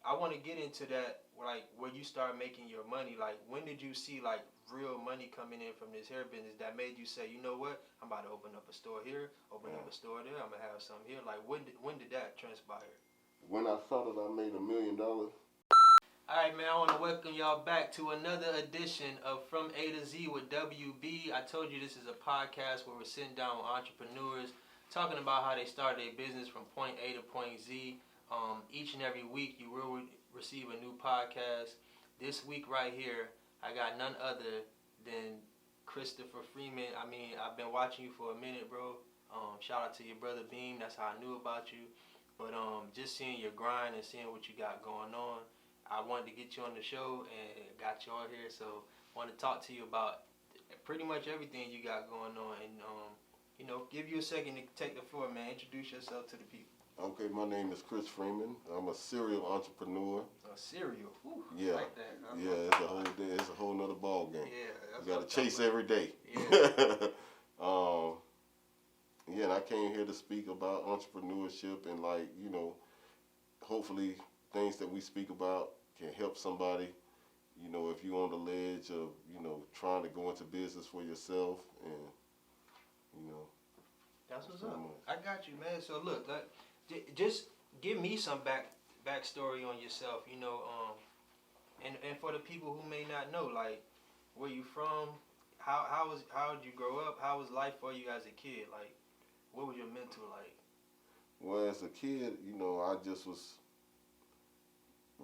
I want to get into that, like where you start making your money. Like, when did you see like real money coming in from this hair business that made you say, you know what, I'm about to open up a store here, open up a store there, I'm gonna have some here. Like, when did that transpire? When I saw that I made $1 million. All right, man, I want to welcome y'all back to another edition of From A to Z with WB. I told you this is a podcast where we're sitting down with entrepreneurs, talking about how they started their business from point A to point Z. Each and every week, you will receive a new podcast. This week right here, I got none other than Christopher Freeman. I mean, I've been watching you for a minute, bro. Shout out to your brother Beam. That's how I knew about you. But just seeing your grind and seeing what you got going on, I wanted to get you on the show and got you on here. So I want to talk to you about pretty much everything you got going on. And, give you a second to take the floor, man. Introduce yourself to the people. Okay, my name is Chris Freeman. I'm a serial entrepreneur. A serial? Whew, yeah. Like that. Yeah, it's a whole nother ball game. Yeah. You got to chase every day. Yeah. And I came here to speak about entrepreneurship and hopefully things that we speak about can help somebody, if you're on the ledge of, trying to go into business for yourself and, That's what's up. I got you, man. So look, just give me some backstory on yourself, and for the people who may not know, like, where you from, how did you grow up, how was life for you as a kid, like, what was your mental like? Well, as a kid, I just was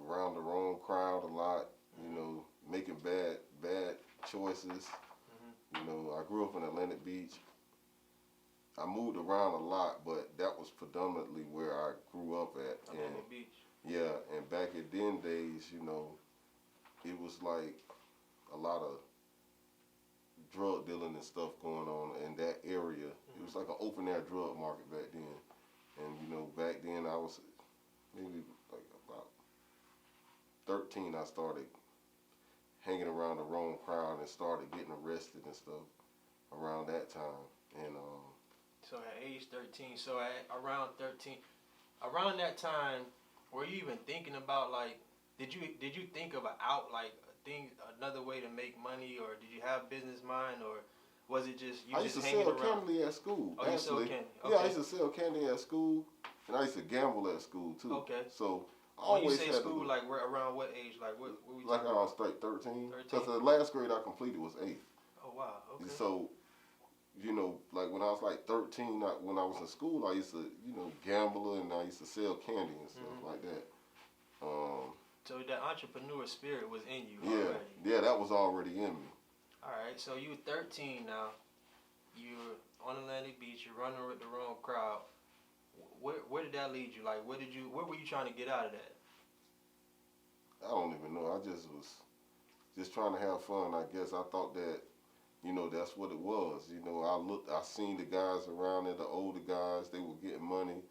around the wrong crowd a lot, making bad choices. I grew up in Atlantic Beach. I moved around a lot, but that was predominantly where I grew up at. Atlantic Beach. Yeah, and back in them days, it was like a lot of drug dealing and stuff going on in that area. It was like an open air drug market back then. And back then I was maybe like about 13. I started hanging around the wrong crowd and started getting arrested and stuff around that time. And so at age 13, around that time, were you even thinking about, like, did you think of another way to make money, or did you have business mind, or was it just you just hanging around? I used to sell candy at school. Oh, you sold candy? Okay. Yeah, I used to sell candy at school, and I used to gamble at school too. Okay. So I when always you say had school, like, around what age? Like, what we like I was like 13. Because the last grade I completed was 8th. Oh wow. Okay. So, like when I was like 13, when I was in school, I used to, gamble, and I used to sell candy and stuff like that. So that entrepreneur spirit was in you already. Yeah, that was already in me. All right, so you were 13 now. You're on Atlantic Beach. You're running with the wrong crowd. Where did that lead you? Like, what were you trying to get out of that? I don't even know. I just was just trying to have fun. I guess I thought that, that's what it was. I seen the guys around there, the older guys, they were getting money.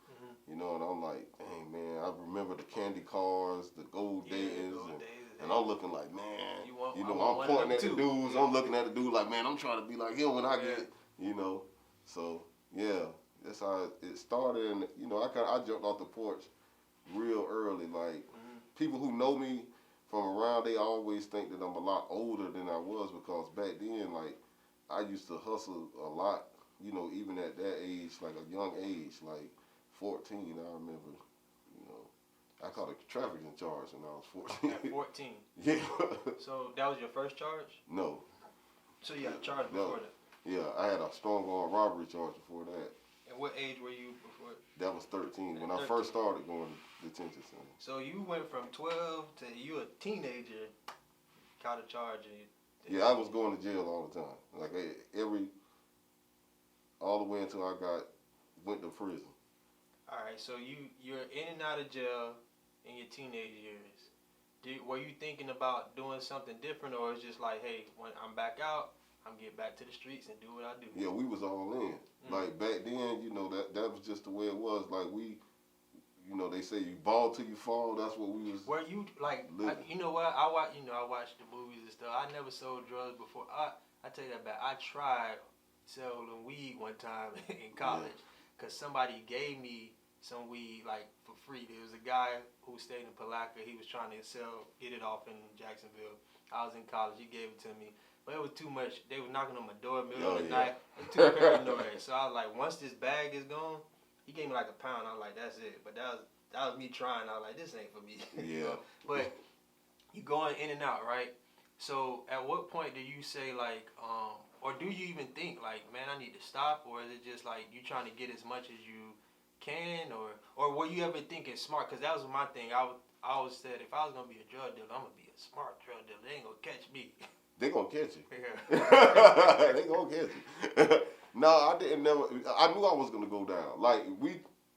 And I'm like, dang, man, I remember the candy cars, the gold days, and I'm looking like, man, I'm pointing at the dudes, I'm looking at the dude like, man, I'm trying to be like him when I get, So, yeah, that's how it started, and, I jumped off the porch real early. Like, people who know me from around, they always think that I'm a lot older than I was, because back then, like, I used to hustle a lot, even at that age, like a young age, like 14, I remember, I caught a trafficking charge when I was 14. At 14? Yeah. So that was your first charge? No. So you had a charge before that? Yeah, I had a strong arm robbery charge before that. And what age were you before? That was 13, when I first started going to detention center. So you went from 12 to you a teenager, caught a charge. Yeah, I was going to jail all the time. Like all the way until I went to prison. All right, so you're in and out of jail in your teenage years. Were you thinking about doing something different, or it's just like, hey, when I'm back out, I'm getting back to the streets and do what I do? Yeah, we was all in. Like back then, that was just the way it was. Like they say you ball till you fall. That's what we was. Were you like, I watched the movies and stuff. I never sold drugs before. I tell you that back. I tried selling weed one time in college because somebody gave me some weed like for free. There was a guy who stayed in Palaca. He was trying to get it off in Jacksonville. I was in college. He gave it to me, but it was too much. They were knocking on my door middle of the night. It was too paranoid. So I was like, once this bag is gone, he gave me like a pound. I was like, that's it. But that was me trying. I was like, this ain't for me. Yeah. You know? But you going in and out, right? So at what point do you say like, or do you even think like, man, I need to stop, or is it just like you trying to get as much as you can, or were you ever thinking smart? Because that was my thing. I always said if I was gonna be a drug dealer, I'm gonna be a smart drug dealer. They ain't gonna catch me. They gonna catch you. Yeah. They gonna catch you. No, I didn't never. I knew I was gonna go down. Like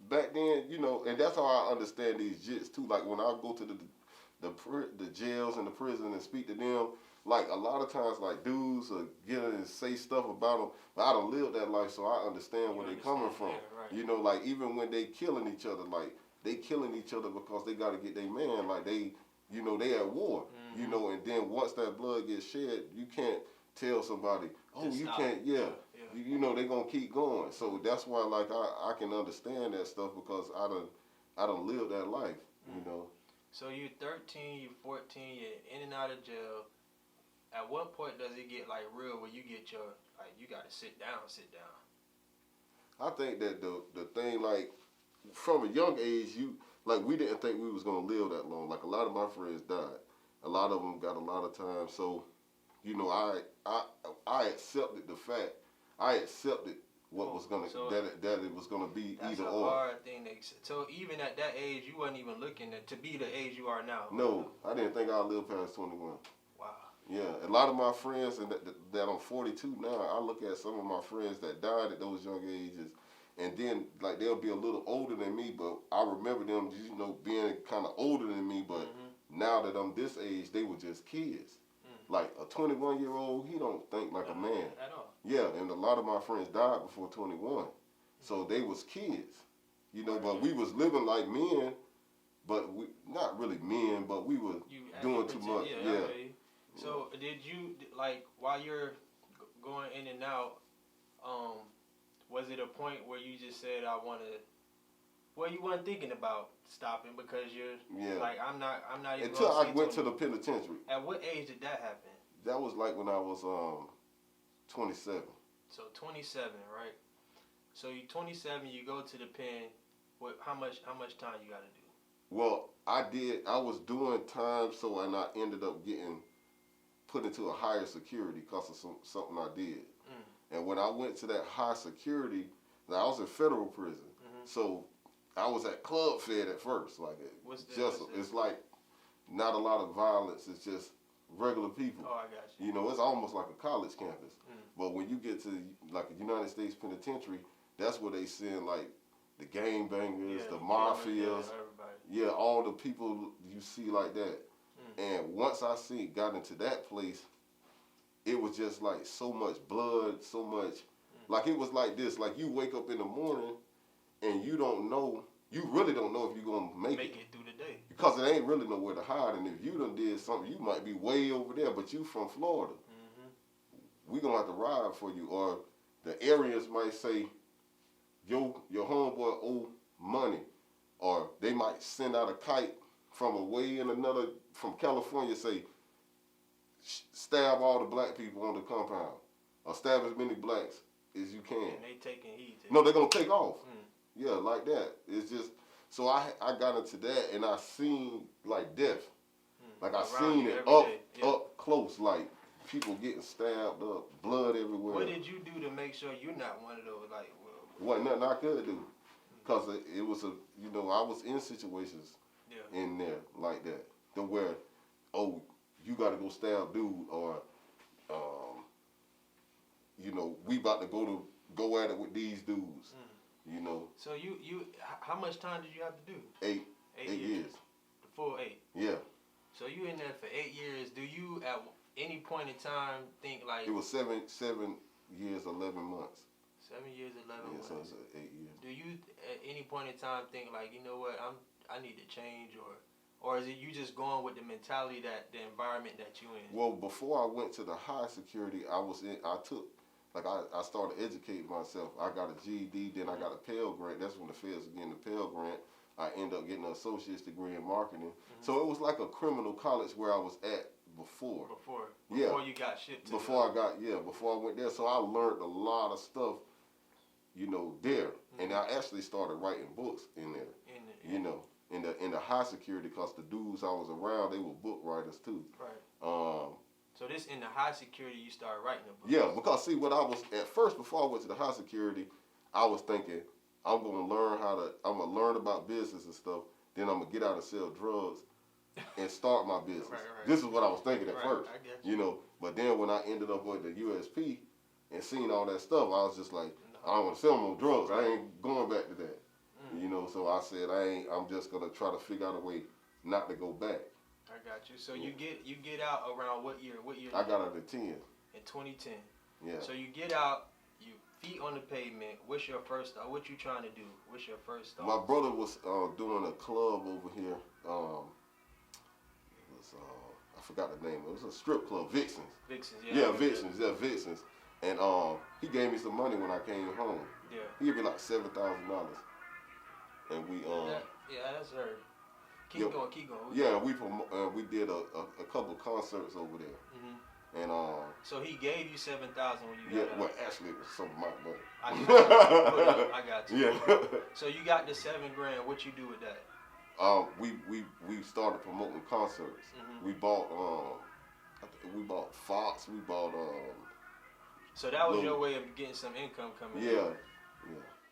back then, you know, and that's how I understand these jits too. Like when I go to the jails and the prison and speak to them, like a lot of times, like dudes will get in and say stuff about them. But I don't live that life, so I understand where they coming from. Yeah, right. You know, like even when they killing each other, like they killing each other because they got to get their man. Like they, you know, they at war. Mm-hmm. You know, and then once that blood gets shed, you can't tell somebody, oh, Just you stop. can't. Yeah. Yeah. You know, they gonna keep going. So that's why, like, I can understand that stuff because I done lived that life. You know. So you're 13, you're 14, you're in and out of jail. At what point does it get like real where you get your you gotta sit down? I think that the thing, like, from a young age, we didn't think we was gonna live that long. Like a lot of my friends died. A lot of them got a lot of time. So, you know, I accepted the fact. I accepted what was gonna that it was gonna be that's either a or. hard thing to accept. So even at that age, you wasn't even looking to be the age you are now. No, I didn't think I'd live past 21. Wow. Yeah, a lot of my friends, and that I'm 42 now, I look at some of my friends that died at those young ages, and then like they'll be a little older than me, but I remember them, you know, being kind of older than me, but now that I'm this age, they were just kids. Like a 21-year-old, he don't think like a man. At all. Yeah, and a lot of my friends died before 21, so they was kids, you know. But we was living like men, but we not really men, but we were doing too much. Yeah. So did you like while you're going in and out? Was it a point where you just said I want to? Well, you weren't thinking about stopping because you're like I'm not even. Until I went to the penitentiary. At what age did that happen? That was like when I was 27. So 27, right? So you 27, you go to the pen. What? How much time you got to do? Well, I was doing time, and I ended up getting put into a higher security because of something I did. And when I went to that high security, now I was in federal prison, so I was at Club Fed at first. Like it's like not a lot of violence. It's just regular people. Oh, I got you. You know, it's almost like a college campus. But when you get to like a United States penitentiary, that's where they send like the gangbangers, the mafias, all the people you see like that. And once I got into that place, it was just like so much blood, so much, like it was like this, like you wake up in the morning and you really don't know if you're going to make it through the day. Because it ain't really nowhere to hide, and if you done did something, you might be way over there, but you from Florida. We going to have to ride for you, or the areas might say, your homeboy owe money, or they might send out a kite from away in from California, say, stab all the black people on the compound, or stab as many blacks as you can. And they taking heat. No, they're going to take off. Yeah, like that. It's just, so I got into that, and I seen, like, death. Like, I seen it up close, like, people getting stabbed up, blood everywhere. What did you do to make sure you're not one of those, like, Wasn't nothing I could do. Because it was I was in situations in there like that, to where, oh, you got to go stab dude, or, we about to go at it with these dudes, you know. So how much time did you have to do? 8 years. The full 8? Yeah. So you in there for 8 years. Do you at any point in time think like... It was 7 years, 11 months. 7 years, 11 months. So it's 8 years. Do you at any point in time think like, you know what, I need to change, or is it you just going with the mentality that the environment that you in? Well, before I went to the high security, I like I started educating myself. I got a GED, then I got a Pell Grant. That's when the feds were getting the Pell Grant. I ended up getting an associate's degree in marketing. So it was like a criminal college where I was at before. Before Yeah. you got shipped to Before I went there. So I learned a lot of stuff, you know, there. And I actually started writing books in there. You know, in the high security, because the dudes I was around, they were book writers too. Right. So this in the high security, you started writing a book. Yeah, because see, what I was at first, before I went to the high security, I was thinking I'm gonna learn about business and stuff. Then I'm gonna get out and sell drugs and start my business. Right. This is what I was thinking at first. I get you. You know, but then when I ended up with the USP and seeing all that stuff, I was just like, I don't want to sell more drugs. I ain't going back to that. You know, so I said I'm just gonna try to figure out a way not to go back. I got you. So you get out around what year? I got out at 10. In 2010. Yeah. So you get out, you feet on the pavement. What's your first thought? What you trying to do? What's your first thought? My brother was doing a club over here. I forgot the name. It was a strip club, Vixens. Vixens, Vixens. And he gave me some money when I came home. Yeah. He gave me like $7,000. And we that's her. Keep going. Yeah, we did a couple concerts over there. Mm-hmm. And so he gave you $7,000 when you got out. Well, actually it was some of my money. I got you. Yeah. So you got the $7,000. What you do with that? We started promoting concerts. Mm-hmm. We bought Fox. We bought So that was your way of getting some income coming in. Yeah.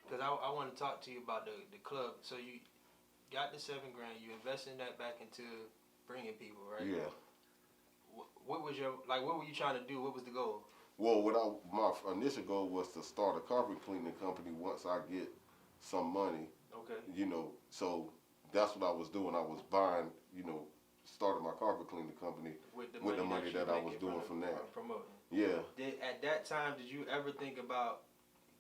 Because I want to talk to you about the club. So you got the $7,000. You invested that back into bringing people, right? Yeah. What was what were you trying to do? What was the goal? Well, my initial goal was to start a carpet cleaning company once I get some money. Okay. You know, so that's what I was doing. I was buying, you know, starting my carpet cleaning company with the money that I was doing from that. Promoting. Yeah. At that time, did you ever think about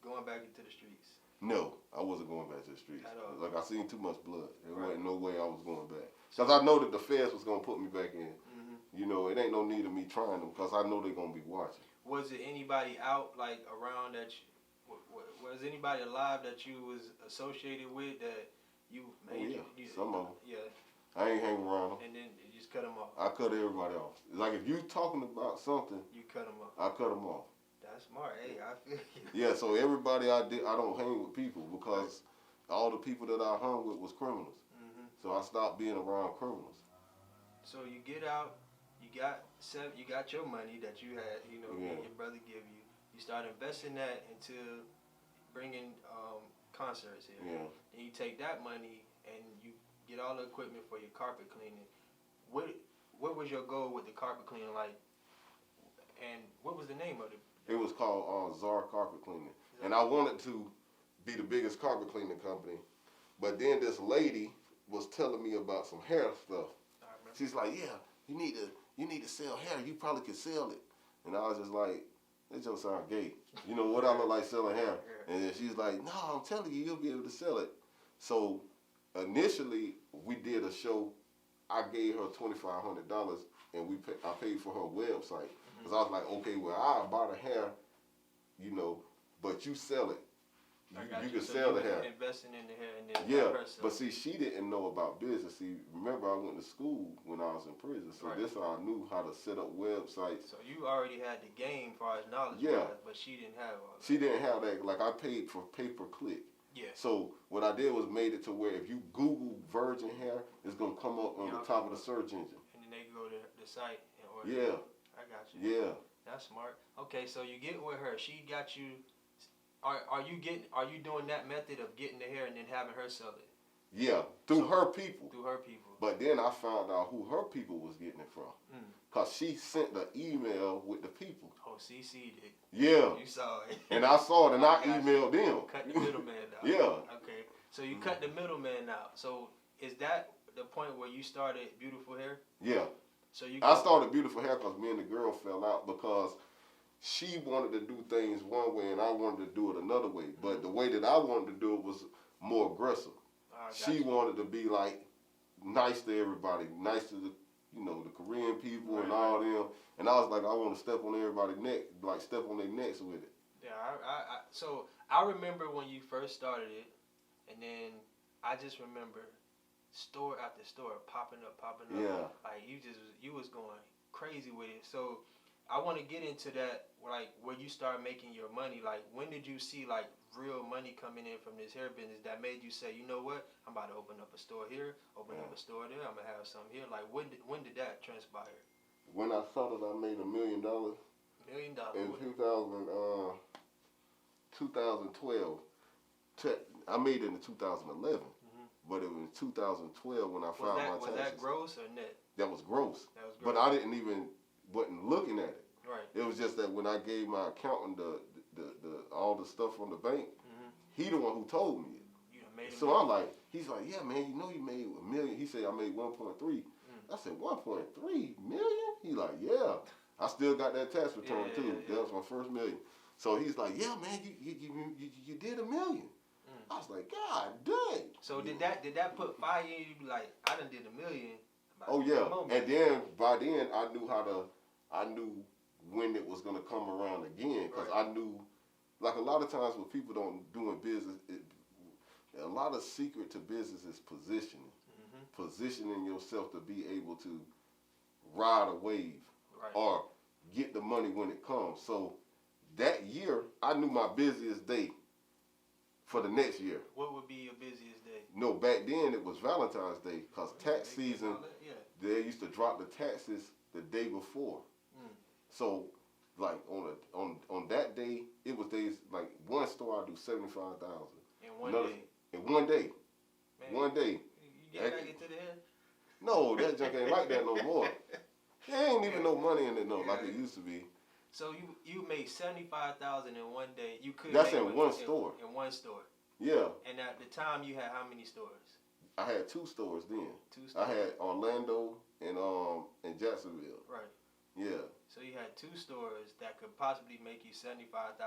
going back into the streets? No, I wasn't going back to the streets. At all. Like, I seen too much blood. There wasn't no way I was going back. Because I know that the feds was going to put me back in. Mm-hmm. You know, it ain't no need of me trying them because I know they're going to be watching. Was it anybody out, like, around that was anybody alive that you was associated with that you made? Some of them. Yeah. I ain't hang around them. And then you just cut them off. I cut everybody off. Like, if you talking about something, you cut them off. I cut them off. That's smart. Hey, I feel you. Yeah, so everybody I don't hang with people because all the people that I hung with was criminals. Mm-hmm. So I stopped being around criminals. So you get out, you got your money that you had, you know, your brother give you. You start investing that into bringing concerts here. Yeah. And you take that money and you get all the equipment for your carpet cleaning. What was your goal with the carpet cleaning, like? And what was the name of it? It was called Czar Carpet Cleaning. And I wanted to be the biggest carpet cleaning company. But then this lady was telling me about some hair stuff. She's like, yeah, you need to sell hair. You probably could sell it. And I was just like, that just sound gay. You know, what I look like selling hair? And then she's like, no, I'm telling you, you'll be able to sell it. So initially, we did a show. I gave her $2,500 and I paid for her website. Because I was like, okay, well, I'll buy the hair, you know, but you sell it. You can sell the hair. Investing in the hair and then but see, she didn't know about business. See, remember I went to school when I was in prison, so this how I knew how to set up websites. So you already had the game as far as knowledge, but she didn't have all that. She didn't have that. Like, I paid for pay-per-click. Yeah. So what I did was made it to where if you Google virgin hair, it's gonna come up on the top of the search engine. And then they go to the site and order. Yeah. I got you. Yeah. That's smart. Okay, so you get with her. She got you. Are you doing that method of getting the hair and then having her sell it? Yeah, through her people. Through her people. But then I found out who her people was getting it from. Because she sent the email with the people. Oh, CC'd it. Yeah. You saw it. And I saw it and I emailed them. Cut the middleman out. Yeah. Okay. So you cut the middleman out. So is that the point where you started Beautiful Hair? Yeah. So I started Beautiful Hair because me and the girl fell out because she wanted to do things one way and I wanted to do it another way. But the way that I wanted to do it was more aggressive. She wanted to be like nice to everybody, nice to the Korean people and all them. And I was like, I want to step on everybody's neck, like step on their necks with it. Yeah, so I remember when you first started it, and then I just remember store after store popping up. Yeah. Like you was going crazy with it. So I want to get into that, like where you start making your money. Like when did you see like real money coming in from this hair business that made you say, you know what, I'm about to open up a store here, open up a store there. I'm gonna have some here. Like when did that transpire? When I saw that I made $1 million $1 million in 2012. I made it in 2011, but it was 2012 when I filed my taxes. Was that gross or net? That was gross. That was gross. But I wasn't looking at it. Right. It was just that when I gave my accountant the all the stuff from the bank, he the one who told me it. You done made So I'm like, he's like, yeah, man, you know you made $1 million. He said I made 1.3. I said 1.3 million. He like, yeah. I still got that tax return too. Yeah. That was my first $1 million. So he's like, yeah, man, you did $1 million. I was like, God dang. So did that put fire in you? Be like, I done did $1 million. Oh yeah, and then by then I knew when it was gonna come around again, because I knew, like a lot of times when people don't doing business, a lot of secret to business is positioning, positioning yourself to be able to ride a wave or get the money when it comes. So that year I knew my busiest day for the next year. What would be your busiest day? No, back then it was Valentine's Day, because tax season, they used to drop the taxes the day before. So, like on that day, it was days like one store I do 75,000 in one day. In one day, man, one day. You get back into the head? No, that junk ain't like that no more. There ain't even no money in it like it used to be. So you made 75,000 in one day. You could. That's in one store. In one store. Yeah. And at the time, you had how many stores? I had 2 stores then. 2 stores. I had Orlando and Jacksonville. Right. Yeah. So you had 2 stores that could possibly make you $75,000 a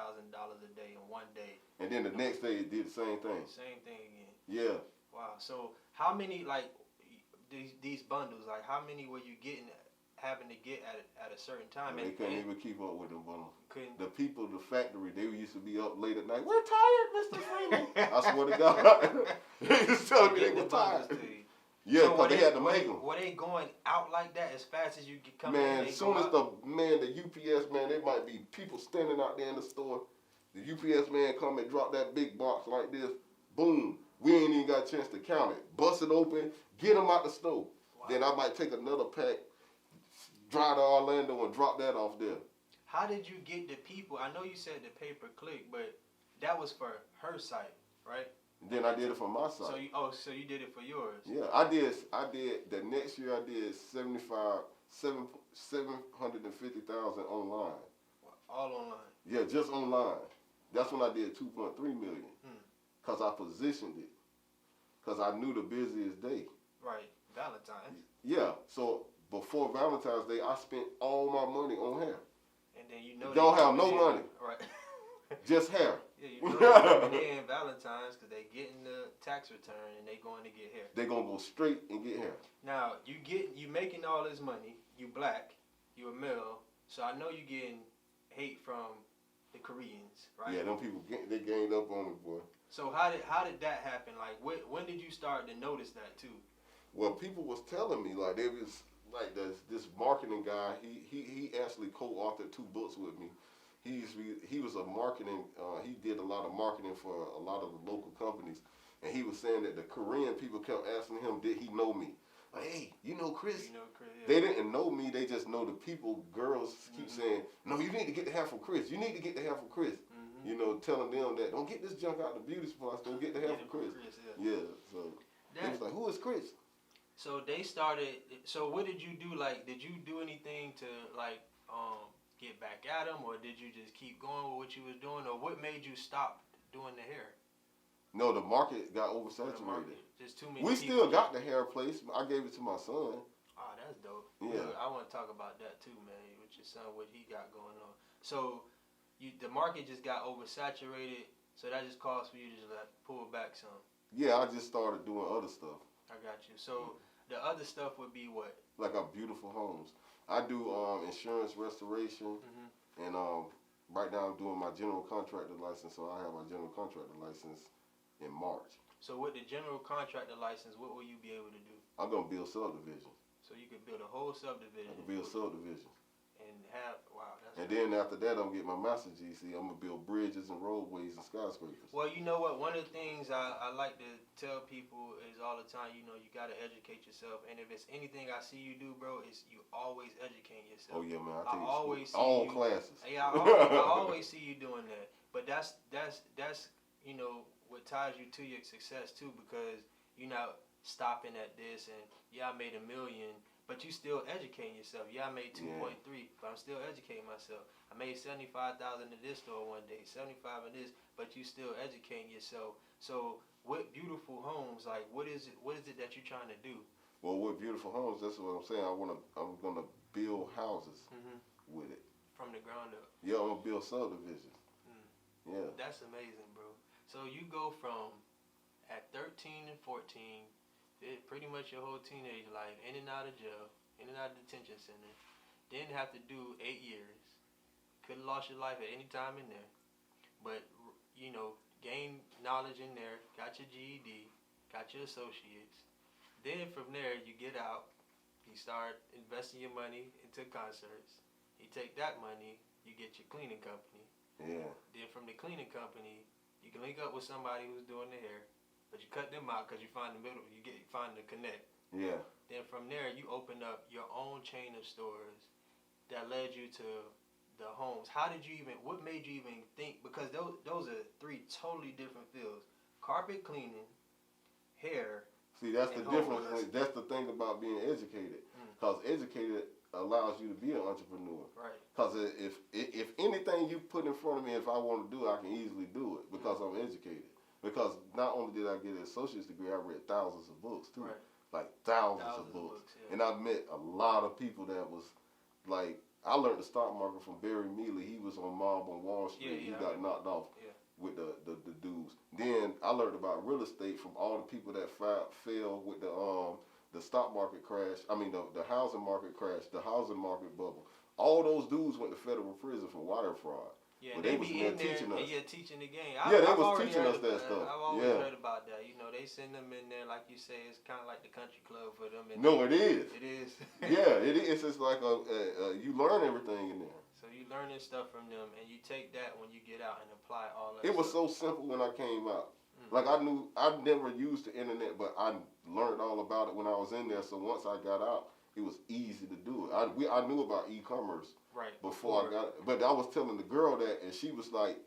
day in one day. And then the next day it did the same thing. Same thing again. Yeah. Wow. So how many, like these bundles, like how many were you having to get at a certain time? They couldn't even keep up with them bundles. Couldn't. The people, the factory, they used to be up late at night. We're tired, Mr. Freeman. I swear to God. They just tell me they were tired. Yeah, because they had to make them. Were they going out like that as fast as you could come in? Man, as soon as the UPS man, there might be people standing out there in the store. The UPS man come and drop that big box like this. Boom. We ain't even got a chance to count it. Bust it open, get them out the store. Wow. Then I might take another pack, drive to Orlando and drop that off there. How did you get the people? I know you said the pay-per-click, but that was for her site, right? Then I did it for my site. So you did it for yours? Yeah, I did. The next year I did 750,000 online. All online? Yeah, just online. That's when I did 2.3 million. Because I positioned it. Because I knew the busiest day. Right, Valentine's. Yeah, so before Valentine's Day, I spent all my money on hair. And then you know don't have no money. Right. Just hair. Yeah, you know they're coming in Valentine's because they getting the tax return and they going to get hair. They gonna go straight and get hair. Now you making all this money. You black. You a male. So I know you getting hate from the Koreans, right? Yeah, them people they gained up on me, boy. So how did that happen? Like when did you start to notice that too? Well, people was telling me like they was like this marketing guy. He actually co-authored 2 books with me. He was a marketing. He did a lot of marketing for a lot of the local companies, and he was saying that the Korean people kept asking him, did he know me? Like, hey, you know Chris? You know Chris, yeah. They didn't know me. They just know the people. Girls keep saying, no, you need to get the hair from Chris. You need to get the hair from Chris. You know, telling them that don't get this junk out of the beauty supplies. Don't get the hair from Chris. Yeah. So he was like, who is Chris? So they started. So what did you do? Like, did you do anything to like get back at them, or did you just keep going with what you was doing, or what made you stop doing the hair? No, the market got oversaturated. Just too many. We still got the hair place. I gave it to my son. Oh, that's dope. Yeah. I want to talk about that too, man. With your son, what he got going on. So, the market just got oversaturated. So that just caused for you to just like pull back some. Yeah, I just started doing other stuff. I got you. So the other stuff would be what? Like our beautiful homes. I do insurance restoration and right now I'm doing my general contractor license, so I have my general contractor license in March. So with the general contractor license, what will you be able to do? I'm gonna build subdivisions. So you could build a whole subdivision. I can build subdivisions. And have, wow, that's And then after that, I'm gonna get my master's GC. I'm gonna build bridges and roadways and skyscrapers. Well, you know what? One of the things I like to tell people is all the time, you know, you got to educate yourself. And if it's anything I see you do, bro, is you always educate yourself. Oh, yeah, man. I always see all you, classes. Yeah, I always see you doing that. But that's you know, what ties you to your success, too, because you're not stopping at this and, yeah, I made $1 million. But you still educating yourself. Yeah, I made 2.3, but I'm still educating myself. I made 75,000 in this store one day, 75 in this, but you still educating yourself. So with beautiful homes, like what is it that you're trying to do? Well, with beautiful homes, that's what I'm saying. I'm gonna build houses with it from the ground up. Yeah, I'm gonna build subdivisions. Yeah, that's amazing, bro. So you go from at 13 and 14. Pretty much your whole teenage life, in and out of jail, in and out of detention center. Didn't have to do 8 years. Could have lost your life at any time in there. But, you know, gained knowledge in there, got your GED, got your associates. Then from there, you get out, you start investing your money into concerts. You take that money, you get your cleaning company. Yeah. Then from the cleaning company, you can link up with somebody who's doing the hair. But you cut them out because you find the middle, you find the connect. Yeah. Then from there, you open up your own chain of stores that led you to the homes. What made you even think, because those are 3 totally different fields. Carpet cleaning, hair. See, that's the difference. That's the thing about being educated. Because educated allows you to be an entrepreneur. Right. Because if anything you put in front of me, if I want to do it, I can easily do it because I'm educated. Because not only did I get an associate's degree, I read thousands of books too. Right. Like thousands of books. Yeah. And I met a lot of people that was like, I learned the stock market from Barry Mealy. He was on Mob on Wall Street. He got knocked off with the dudes. Then I learned about real estate from all the people that fell with the stock market crash. I mean the housing market crash, the housing market bubble. All those dudes went to federal prison for wire fraud. Yeah, but they was be in there teaching us. Yeah, teaching the game. They was teaching us that stuff. I've always heard about that. You know, they send them in there, like you say, it's kind of like the country club for them. No, it is. It is. Yeah, it is. It's just like you learn everything in there. So you learning stuff from them, and you take that when you get out and apply all that. It was so simple when I came out. Like I never used the internet, but I learned all about it when I was in there. So once I got out, it was easy to do it. I knew about e-commerce before I got it. But I was telling the girl that, and she was like,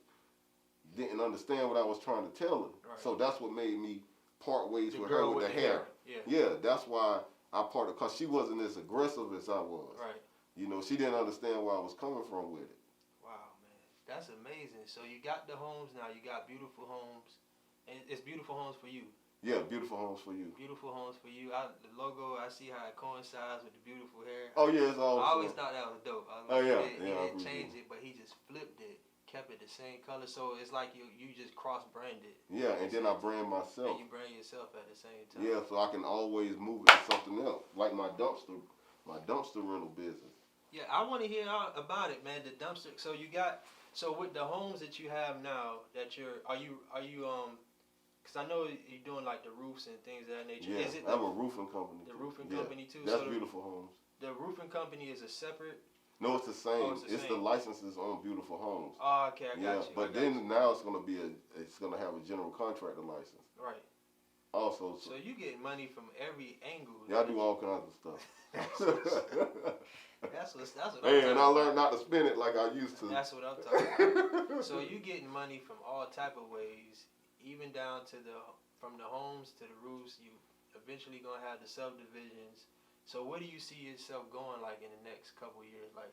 didn't understand what I was trying to tell her. Right. So that's what made me part ways with her with the hair. Yeah, that's why I parted, because she wasn't as aggressive as I was. Right. You know, she didn't understand where I was coming from with it. Wow, man. That's amazing. So you got the homes now. You got beautiful homes. And it's beautiful homes for you. Yeah, beautiful homes for you. Beautiful homes for you. The logo, I see how it coincides with the beautiful hair. Oh, yeah, it's awesome. I always thought that was dope. I was like, he didn't change it, but he just flipped it, kept it the same color. So it's like you just cross-branded. Yeah, and then I brand myself. And you brand yourself at the same time. Yeah, so I can always move it to something else, like my dumpster rental business. Yeah, I want to hear about it, man. The dumpster. So with the homes that you have now, that are you because I know you're doing like the roofs and things of that nature. Yeah, I have a roofing company. The roofing company too. That's Beautiful Homes. The roofing company is a separate. No, it's the same. Oh, it's the licenses on Beautiful Homes. Oh, okay, I got you. But then now it's gonna have a general contractor license. Right. Also. So you get money from every angle. Yeah, I do all kinds of stuff. That's what I'm talking about. And I learned not to spend it like I used to. That's what I'm talking about. So you getting money from all type of ways. Even down to from the homes to the roofs, you eventually gonna have the subdivisions. So where do you see yourself going, like in the next couple of years? Like,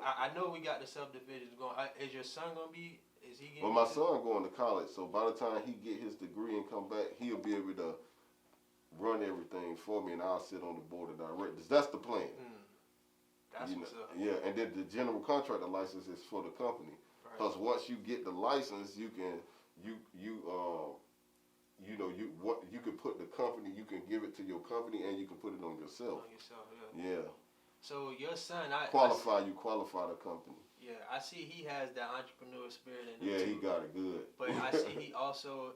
I know we got the subdivisions going. Is your son gonna be? Is he getting? Well, my son going to college, so by the time he get his degree and come back, he'll be able to run everything for me, and I'll sit on the board of directors. That's the plan. That's what's up. Yeah, and then the general contractor license is for the company. Because once you get the license, you can you can put the company, you can give it to your company, and you can put it on yourself. Yeah. So your son, You qualify the company. Yeah, I see he has that entrepreneur spirit in him. Yeah, too. he got it good. But I see he also,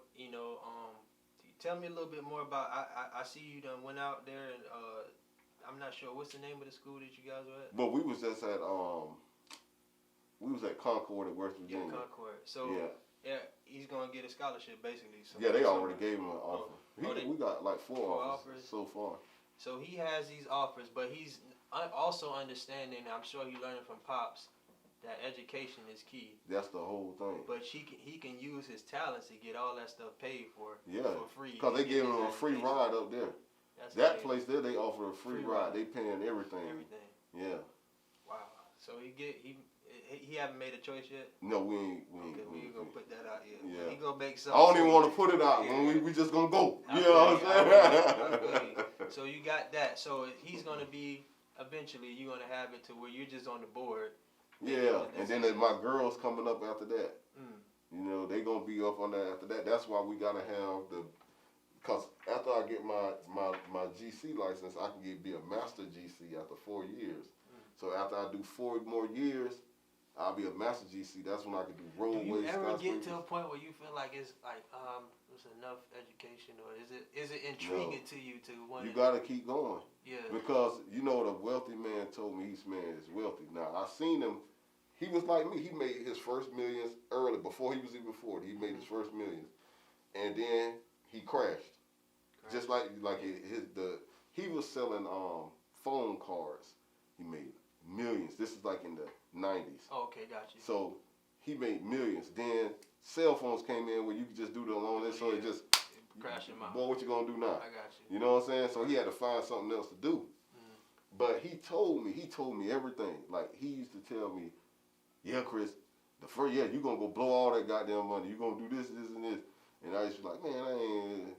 tell me a little bit more about. I see you done went out there and I'm not sure what's the name of the school that you guys were at. But we was just at Concord at West Virginia. Yeah, Concord. So yeah, he's gonna get a scholarship basically. So yeah, they already gave him an offer. We got like four offers so far. So he has these offers, but he's also understanding. I'm sure he learned from Pops that education is key. That's the whole thing. But he can use his talents to get all that stuff paid for free. Because they gave him a free ride up there. That place there, they offer a free ride. They paying everything. Everything. Yeah. Wow. So he haven't made a choice yet? No, we ain't. We ain't gonna put that out yet. Yeah. He gonna make something. I don't even want to put it out. When we just gonna go. You know what I'm saying? So you got that. So he's gonna be eventually. You're gonna have it to where you're just on the board. Yeah, and then my girls coming up after that. They gonna be up on that after that. That's why we gotta have because after I get my GC license, I can be a master GC after 4 years. So after I do 4 more years, I'll be a master GC. That's when I can do roadways. Do you ever get to a point where you feel like it's like there's enough education, or is it intriguing to you to want? You gotta keep going. Yeah. Because the wealthy man told me East Man is wealthy. Now I seen him. He was like me. He made his first millions early, before he was even 40. He made his first millions, and then he crashed. Just like he was selling phone cards. He made millions. This is like in the 90s. Oh, okay, got you. So he made millions. Then cell phones came in where you could just do the loan. So it just crashed him out. Boy, what you gonna do now? I got you. You know what I'm saying? So he had to find something else to do. But he told me everything. Like he used to tell me, yeah, Chris, the first you gonna go blow all that goddamn money. You gonna do this, and this. And I used to be like, man, I ain't.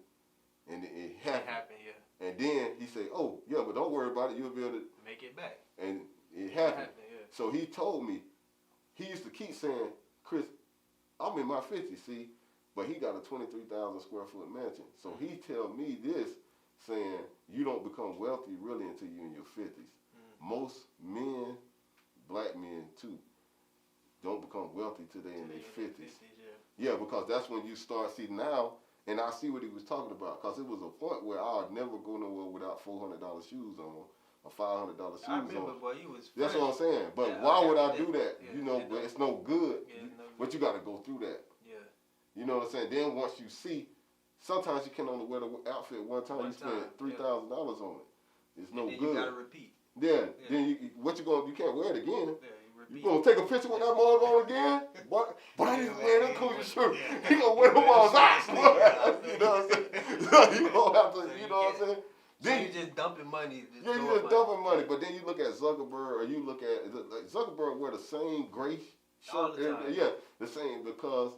And it happened. Yeah. And then he said, oh, yeah, but don't worry about it. You'll be able to make it back. And it happened. Yeah. So he told me, he used to keep saying, Chris, I'm in my 50s, see, but he got a 23,000 square foot mansion. So he tell me this, saying, you don't become wealthy really until you're in your 50s. Most men, black men too, don't become wealthy till they're in their 50s. Yeah, because that's when you start seeing now. And I see what he was talking about, because it was a point where I would never go nowhere without $400 shoes on, or $500 shoes on. I remember, boy, you was That's what I'm saying. But why would I do that? But it's no good. But you got to go through that. Yeah. You know what I'm saying? Then once you see, sometimes you can only wear the outfit one time. You spend $3,000 on it. It's no good. You got to repeat. Then you can't wear it again. Yeah. You gonna take a picture with that mug on again? But I didn't wear that cool shirt. He gonna wear them all out. You know what I'm saying? You gonna have to, you know what I'm saying? Then you just dumping money. You just dumping money. But then you look at Zuckerberg, or you look at Zuckerberg wear the same gray shirt. Yeah, the same, because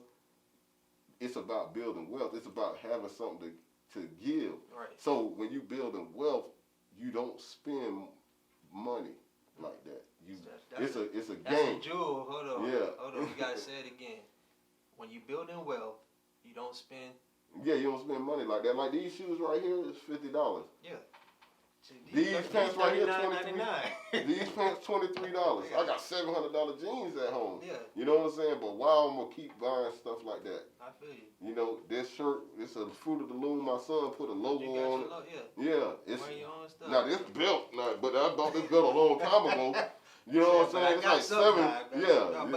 it's about building wealth. It's about having something to give. Right. So when you building wealth, you don't spend money like that. It's a game. That's a jewel. Hold on. Yeah. Hold on. You gotta say it again. When you building wealth, you don't spend. Yeah, you don't spend money like that. Like these shoes right here is $50. Yeah. These pants right here, $29.99. These pants $23. I got $700 jeans at home. Yeah. You know what I'm saying? But why I'm gonna keep buying stuff like that? I feel you. You know, this shirt, it's a Fruit of the Loom. My son put a logo on it. Yeah. It's wear your own stuff. Now this belt, but I bought this belt a long time ago. You know what I'm saying? It's like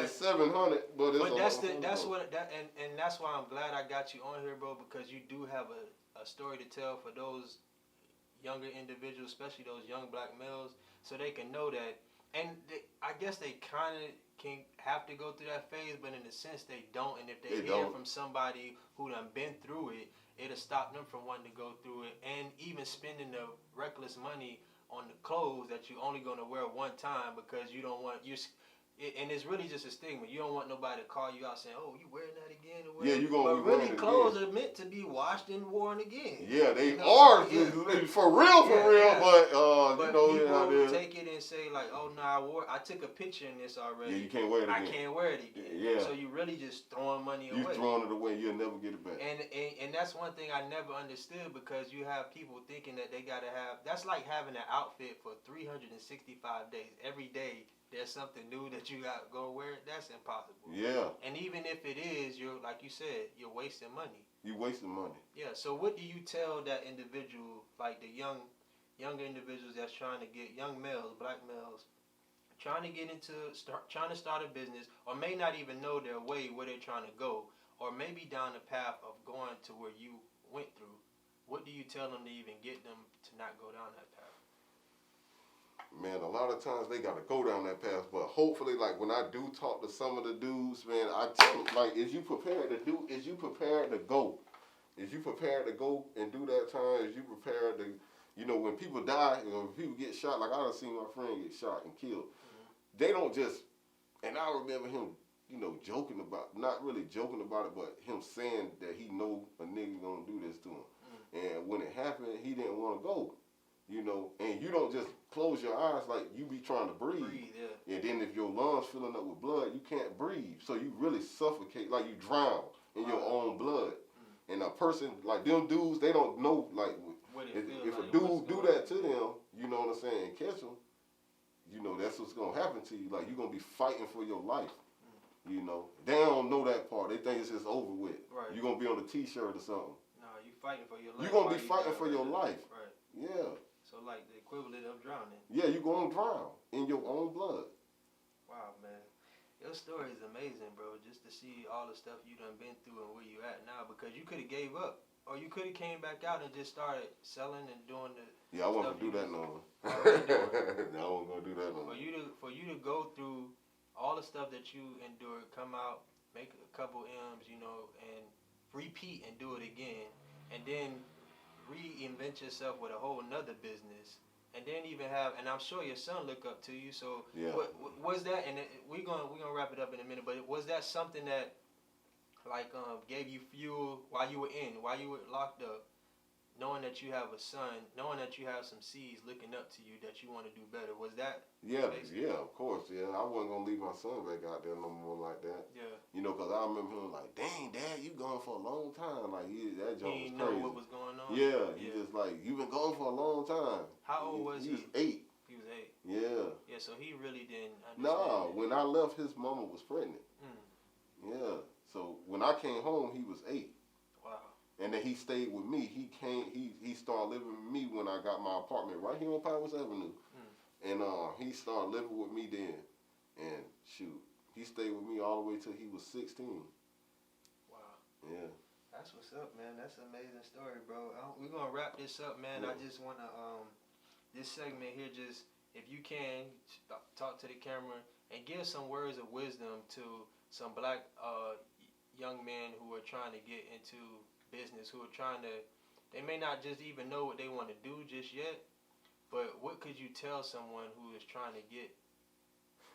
it's $700, but it's and that's why I'm glad I got you on here, bro, because you do have a story to tell for those younger individuals, especially those young black males, so they can know that. And I guess they kind of can have to go through that phase, but in a sense they don't. And if they hear from somebody who done been through it, it'll stop them from wanting to go through it, and even spending the reckless money on the clothes that you're only going to wear one time, because you don't want and it's really just a stigma. You don't want nobody to call you out saying, "Oh, you wearing that again?" Or yeah, you gonna. But really, clothes are meant to be washed and worn again. Yeah, they are for real. But people people take it and say like, oh no, I took a picture in this already. Yeah, you can't wear it again. I can't wear it again. Yeah. So you really just throwing money away. You're throwing it away. You'll never get it back. And that's one thing I never understood, because you have people thinking that they gotta have. That's like having an outfit for 365 days. Every day there's something new that you got to go wear. That's impossible. Yeah. And even if it is, you're like you said, you're wasting money. You're wasting money. Yeah. So what do you tell that individual, like the younger individuals that's trying to get, young males, black males, trying to get trying to start a business, or may not even know their way, where they're trying to go, or maybe down the path of going to where you went through? What do you tell them to even get them to not go down that path? Man, a lot of times they got to go down that path, but hopefully, like when I do talk to some of the dudes, man, I tell them, like, is you prepared to go? Is you prepared to go and do that time? Is you prepared to, when people die, when people get shot, like I done seen my friend get shot and killed. Mm-hmm. They don't just, and I remember him, joking about, not really joking about it, but him saying that he know a nigga gonna do this to him. Mm-hmm. And when it happened, he didn't want to go. And you don't just close your eyes, like you be trying to breathe. Yeah. And then if your lungs filling up with blood, you can't breathe. So you really suffocate, like you drown in your own blood. Mm. And a person, like them dudes, they don't know, like, if a dude do that to them, you know what I'm saying, and catch them, that's what's going to happen to you. Like, you're going to be fighting for your life. Mm. They don't know that part. They think it's just over with. Right. You're going to be on a t-shirt or something. No, you fighting for your life. You're going to be fighting for your life. Right. Yeah. So like the equivalent of drowning. Yeah, you're going to drown in your own blood. Wow, man. Your story is amazing, bro. Just to see all the stuff you done been through and where you at now, because you could have gave up. Or you could have came back out and just started selling and doing the I wasn't going to do that no more. No, I wasn't going to do that no more. For you to go through all the stuff that you endured, come out, make a couple M's, and repeat and do it again, and then reinvent yourself with a whole nother business, and then even have, and I'm sure your son look up to you. So yeah. What was that? And we're gonna wrap it up in a minute. But was that something that gave you fuel while you were locked up, knowing that you have a son, knowing that you have some seeds looking up to you that you want to do better? Was that? Yeah, of course. Yeah, I wasn't gonna leave my son back out there no more like that. Yeah. Because I remember him like, dang, Dad, you gone for a long time. Like that joke was crazy. He didn't know what was going on. Yeah, he just like, you been gone for a long time. How old was he? He was 8. He was 8. Yeah. Yeah, so he really didn't understand. Nah, when I left, his mama was pregnant. Yeah. So when I came home, he was 8. Wow. And then he stayed with me. He started living with me when I got my apartment right here on Powers Avenue. And he started living with me then. And shoot, he stayed with me all the way till he was 16. Wow. Yeah. That's what's up, man. That's an amazing story, bro. We're going to wrap this up, man. Yeah. I just want to, this segment here, just, if you can, talk to the camera and give some words of wisdom to some black young men who are trying to get into business, who are trying to, they may not just even know what they want to do just yet, but what could you tell someone who is trying to get,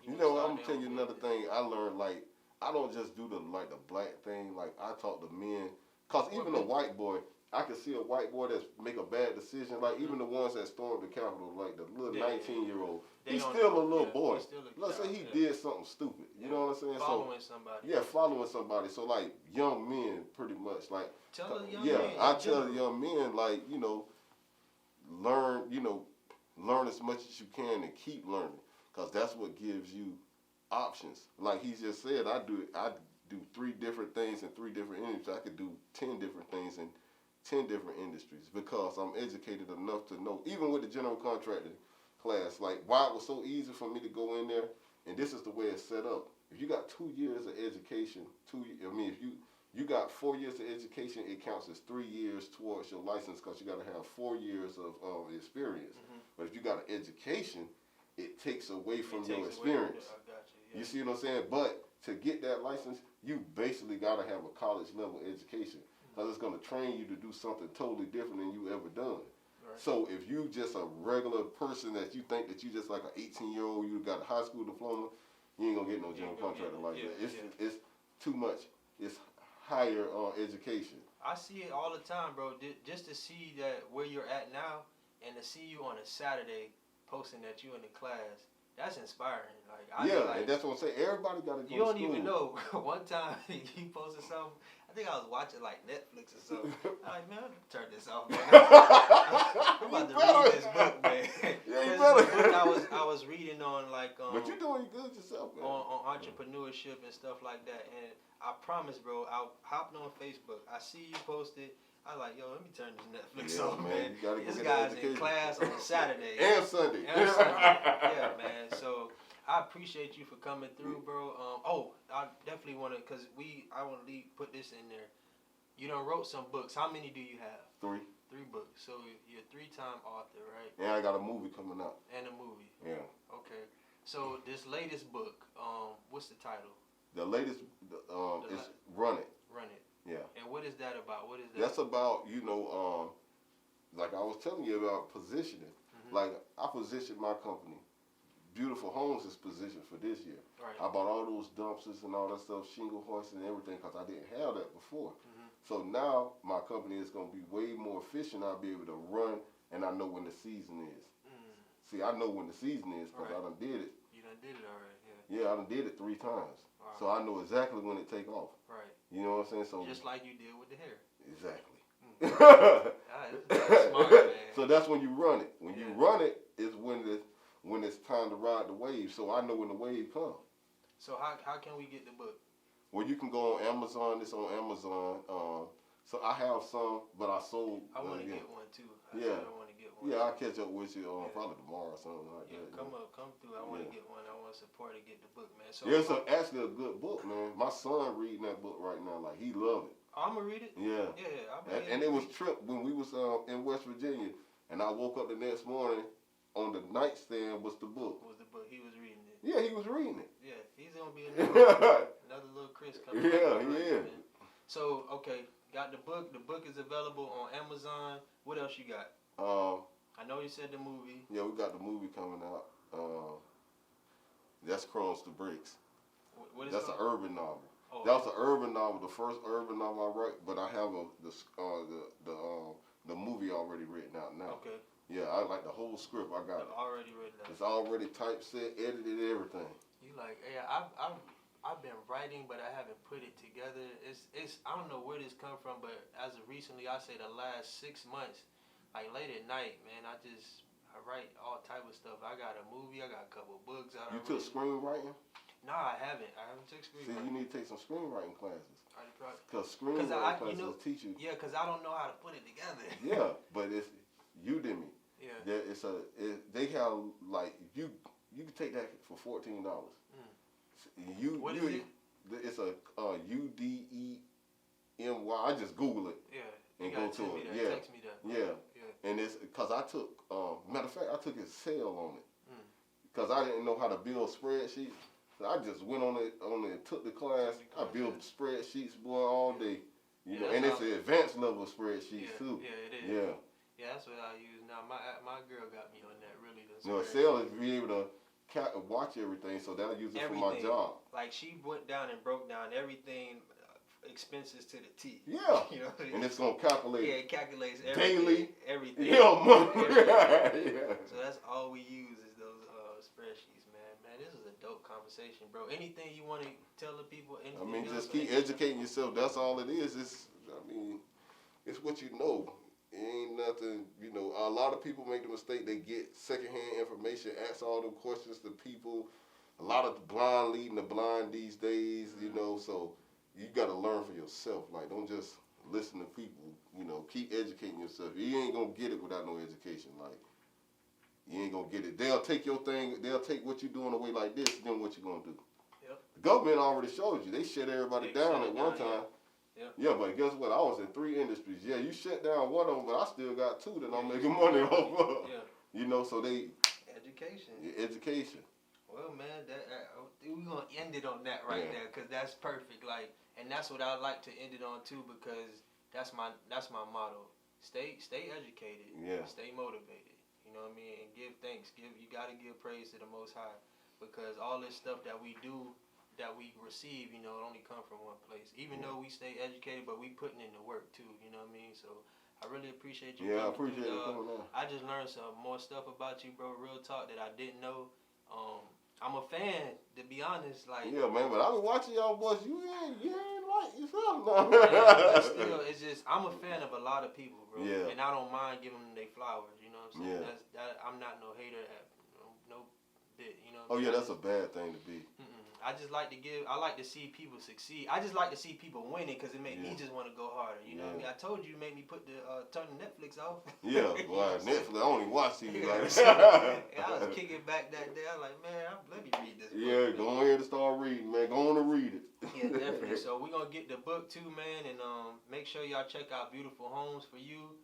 I'm going to tell you another thing I learned, like, I don't just do the black thing, like, I talk to men, because even a white boy, I can see a white boy that's make a bad decision, like, even the ones that stormed the Capitol, like the little 19-year-old, he's still a little boy. Let's say he did something stupid, you know what I'm saying? Following somebody. Yeah, following somebody. So, like, young men, pretty much, like, tell the young men. I tell the young men, like, learn as much as you can and keep learning, because that's what gives you options. Like he just said, I do 3 different things in 3 different industries. I could do 10 different things in 10 different industries because I'm educated enough to know, even with the general contracting class, like why it was so easy for me to go in there, and this is the way it's set up. If you got 2 years of education, if you got 4 years of education, it counts as 3 years towards your license because you got to have 4 years of experience. Mm-hmm. But if you got an education, it takes away from your experience. I got you. You see what I'm saying? But to get that license, you basically got to have a college level education because it's going to train you to do something totally different than you ever done. Right. So if you just a regular person that you think that you just like an 18-year-old, you got a high school diploma, you ain't going to get no general contractor like that. It's too much. It's higher education. I see it all the time, bro. Just to see that where you're at now and to see you on a Saturday posting that you in the class. That's inspiring. Like and that's what I'm saying. Everybody got to go to school. You don't even know. One time you posted something. I think I was watching like Netflix or something. I'm like, man, I'm gonna turn this off, man. I'm about to read this book, man. Yeah, you better. better. I was reading on like but you're doing good yourself, man. On entrepreneurship and stuff like that. And I promise, bro, I hopped on Facebook. I see you posted. I like, yo, let me turn this Netflix off, man. This guy's in class on Saturday. And Sunday. Yeah, man. So I appreciate you for coming through, bro. I definitely want to, because I want to put this in there. You done wrote some books. How many do you have? 3. 3 books. So you're a 3-time author, right? And I got a movie coming out. And a movie. Yeah. Okay. So this latest book, what's the title? The latest is Run It. Run It. Yeah. And what is that about? What is that? That's about, like I was telling you about positioning. Mm-hmm. Like I positioned my company. Beautiful Homes is positioned for this year. Right. I bought all those dumpsters and all that stuff, shingle hoisting and everything, because I didn't have that before. Mm-hmm. So now my company is going to be way more efficient. I'll be able to run, and I know when the season is. See, I know when the season is because I done did it. You done did it already, yeah. Yeah, I done did it 3 times. Wow. So I know exactly when it take off. Right. You know what I'm saying? So just like you did with the hair. Exactly. That's smart, man. So that's when you run it. When you run it is when it's time to ride the wave. So I know when the wave comes. So how can we get the book? Well, you can go on Amazon. It's on Amazon. So I have some, but I sold. I want to get one too. I want to get one. Yeah, I'll catch up with you probably tomorrow or something like that. Come through. I want to get one. I want to support and get the book, man. So it's actually a good book, man. My son reading that book right now. Like he loved it. I'm gonna read it. Yeah. And it was trip when we was in West Virginia, and I woke up the next morning. On the nightstand was the book. He was reading it. Yeah, he was reading it. Yeah, he's gonna be another little Chris coming. Yeah, he is. So got the book. The book is available on Amazon. What else you got? I know you said the movie. Yeah, we got the movie coming out. That's Cross the Bricks. What is that's an urban novel. Oh, that was an urban novel, the first urban novel I wrote, but I have the movie already written out now. Okay. Yeah, I like the whole script. I got it already written out. It's already typeset, edited, everything. You like, yeah, I've been writing, but I haven't put it together. It's I don't know where this come from, but as of recently, I say the last 6 months, like late at night, man, I write all type of stuff. I got a movie, I got a couple books. You took screenwriting? Nah, I haven't. I haven't took screenwriting. See, you need to take some screenwriting classes. Because screenwriting classes will teach you. Yeah, because I don't know how to put it together. Yeah, but it's Udemy. Yeah. They have like you can take that for $14. What is it? It's a UDEMY. I just Google it. Yeah. And go to it. Yeah. Text me that. Yeah. And it's because I took matter of fact I took his sale on it because I didn't know how to build spreadsheets. So I just went on it and took the class. I built spreadsheets, boy, all day. You know, and it's an advanced level spreadsheets too. Yeah, it is. Yeah. Yeah, that's what I use now. My girl got me on that really. Excel is be able to watch everything, so that'll use it for my job. Like she went down and broke down everything, expenses to the T. Yeah. You know, and it's gonna calculate. Yeah, it calculates everything. Yeah, money. Yeah. So that's all we use is those spreadsheets, man. Man, this is a dope conversation, bro. Anything you want to tell the people? Just keep educating yourself. That's all it is. It's what you know. It ain't nothing, a lot of people make the mistake, they get secondhand information, ask all them questions to people. A lot of the blind leading the blind these days, so you got to learn for yourself. Like, don't just listen to people, keep educating yourself. You ain't going to get it without no education. Like, you ain't going to get it. They'll take your thing, they'll take what you're doing away like this, then what you going to do? Yep. The government already showed you. They shut everybody down at one time. Yeah, but guess what? I was in 3 industries. Yeah, you shut down one of them, but I still got 2 that I'm making money off of. Yeah. So they... Education. Yeah, education. Well, man, we're going to end it on that right there, because that's perfect. Like, and that's what I like to end it on, too, because that's my motto. Stay educated. Yeah. Stay motivated. You know what I mean? And give thanks. You got to give praise to the Most High, because all this stuff that we do, that we receive, it only come from one place. Even though we stay educated, but we putting in the work too, you know what I mean? So I really appreciate you. Yeah, I appreciate you coming on. I just learned some more stuff about you, bro. Real talk that I didn't know. I'm a fan, to be honest. Like, yeah, man, but I been watching y'all boys. You ain't like yourself now. But still, it's just I'm a fan of a lot of people, bro. Yeah. And I don't mind giving them their flowers. You know what I'm saying? Yeah. I'm not no hater at no bit. You know. Oh yeah, that's a bad thing to be. I just like to give. I like to see people succeed. I just like to see people winning because it makes me just want to go harder. You know what I mean? I told you, made me put the turn the Netflix off. Yeah, boy, Netflix. I only watch TV like I was kicking back that day. I was like, man, let me read this book. Yeah, go ahead and start reading, man. Go on and read it. Yeah, definitely. So we're gonna get the book too, man, and make sure y'all check out Beautiful Homes for You.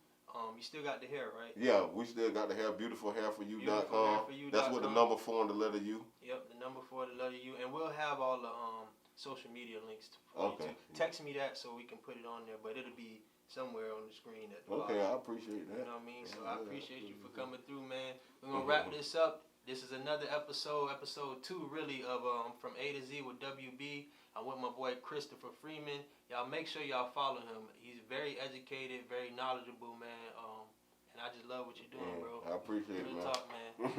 You still got the hair, right? Yeah, we still got the hair, beautifulhairforyou.com. Beautifulhairforyou.com. That's with the number 4 and the letter U. Yep, the number 4, the letter U. And we'll have all the social media links for you too. Text me that so we can put it on there, but it'll be somewhere on the screen at the bottom. Okay, I appreciate that. You know what I mean? So I appreciate you for coming through, man. We're going to wrap this up. This is another episode 2 really of From A to Z with WB. I'm with my boy Christopher Freeman. Y'all make sure y'all follow him. He's very educated, very knowledgeable, man. And I just love what you're doing, bro. I appreciate it, man. Real talk, man.